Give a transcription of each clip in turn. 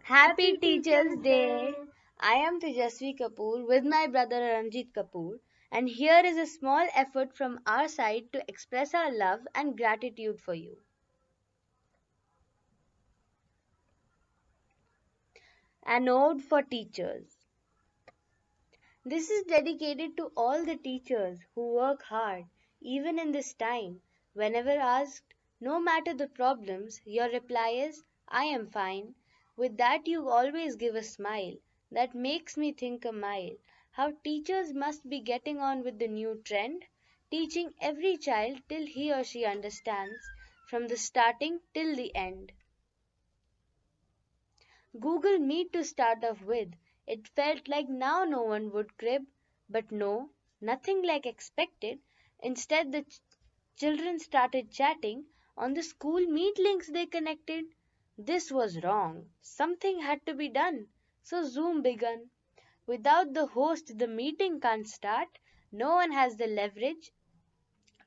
Happy Teachers Day! I am Tejasvi Kapoor with my brother Ranjit Kapoor, and here is a small effort from our side to express our love and gratitude for you. An ode for teachers. This is dedicated to all the teachers who work hard, even in this time. Whenever asked, no matter the problems, your reply is, I am fine. With that, you always give a smile. That makes me think a mile. How teachers must be getting on with the new trend, teaching every child till he or she understands, from the starting till the end. Google Meet to start off with. It felt like now no one would crib, but no, nothing like expected. Instead, the children started chatting on the school Meet links they connected. This was wrong. Something had to be done. So Zoom began. Without the host, the meeting can't start. No one has the leverage.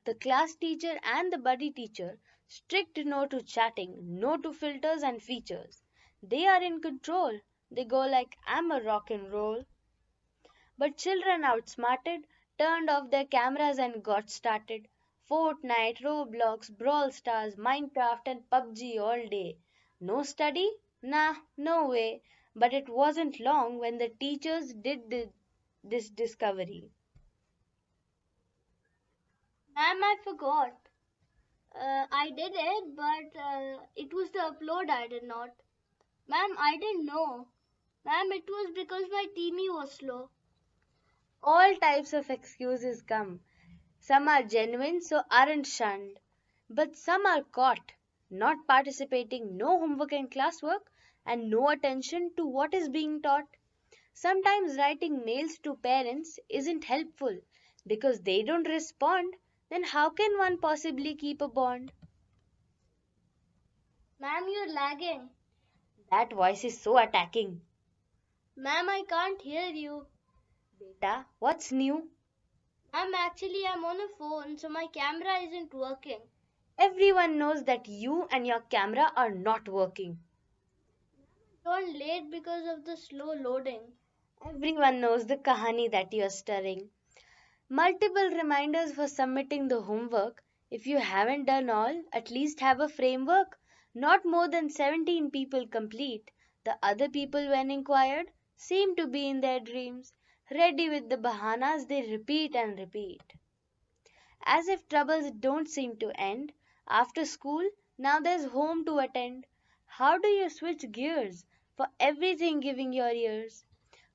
The class teacher and the buddy teacher strict no to chatting, no to filters and features. They are in control. They go like I'm a rock and roll. But children outsmarted, turned off their cameras and got started. Fortnite, Roblox, Brawl Stars, Minecraft and PUBG all day. No study? Nah, no way. But it wasn't long when the teachers did this discovery. Ma'am, I forgot. I did it, but it was the upload I did not. Ma'am, I didn't know. Ma'am, it was because my TV was slow. All types of excuses come. Some are genuine, so aren't shunned. But some are caught, not participating, no homework and classwork, and no attention to what is being taught. Sometimes writing mails to parents isn't helpful because they don't respond. Then how can one possibly keep a bond? Ma'am, you're lagging. That voice is so attacking. Ma'am, I can't hear you. Beta, what's new? Ma'am, actually, I'm on a phone, so my camera isn't working. Everyone knows that you and your camera are not working. Turned late because of the slow loading. Everyone knows the kahani that you're stirring. Multiple reminders for submitting the homework. If you haven't done all, at least have a framework. Not more than 17 people complete. The other people, when inquired, seem to be in their dreams, ready with the bahanas they repeat and repeat. As if troubles don't seem to end. After school, now there's home to attend. How do you switch gears for everything giving your ears?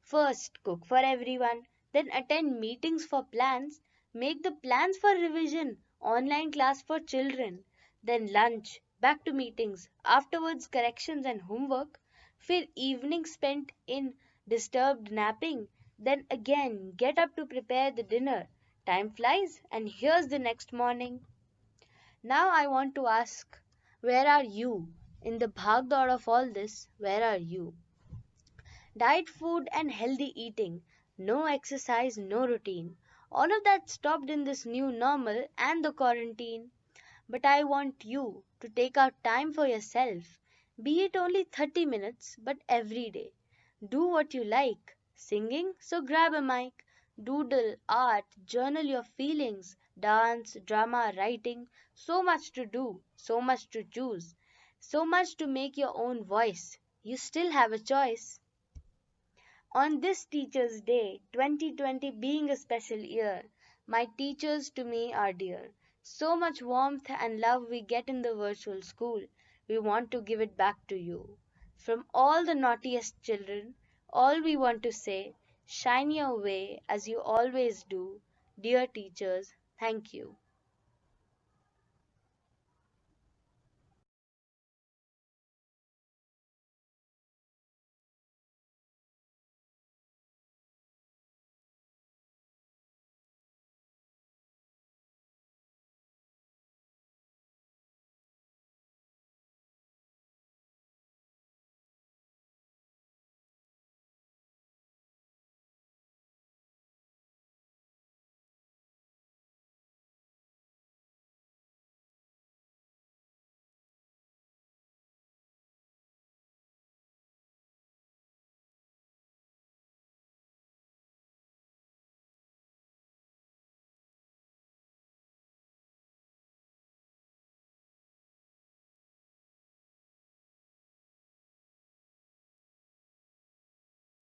First, cook for everyone, then attend meetings for plans, make the plans for revision, online class for children, then lunch, back to meetings, afterwards corrections and homework, फिर evening spent in disturbed napping, then again get up to prepare the dinner. Time flies, and here's the next morning. Now I want to ask, where are you? In the bhagdauड़ of all this, where are you? Diet food and healthy eating, no exercise, no routine. All of that stopped in this new normal and the quarantine. But I want you to take out time for yourself, be it only 30 minutes, but every day. Do what you like. Singing? So grab a mic. Doodle, art, journal your feelings, dance, drama, writing. So much to do, so much to choose, so much to make your own voice. You still have a choice. On this Teachers' Day, 2020 being a special year, my teachers to me are dear. So much warmth and love we get in the virtual school, we want to give it back to you. From all the naughtiest children, all we want to say, shine your way as you always do. Dear teachers, thank you.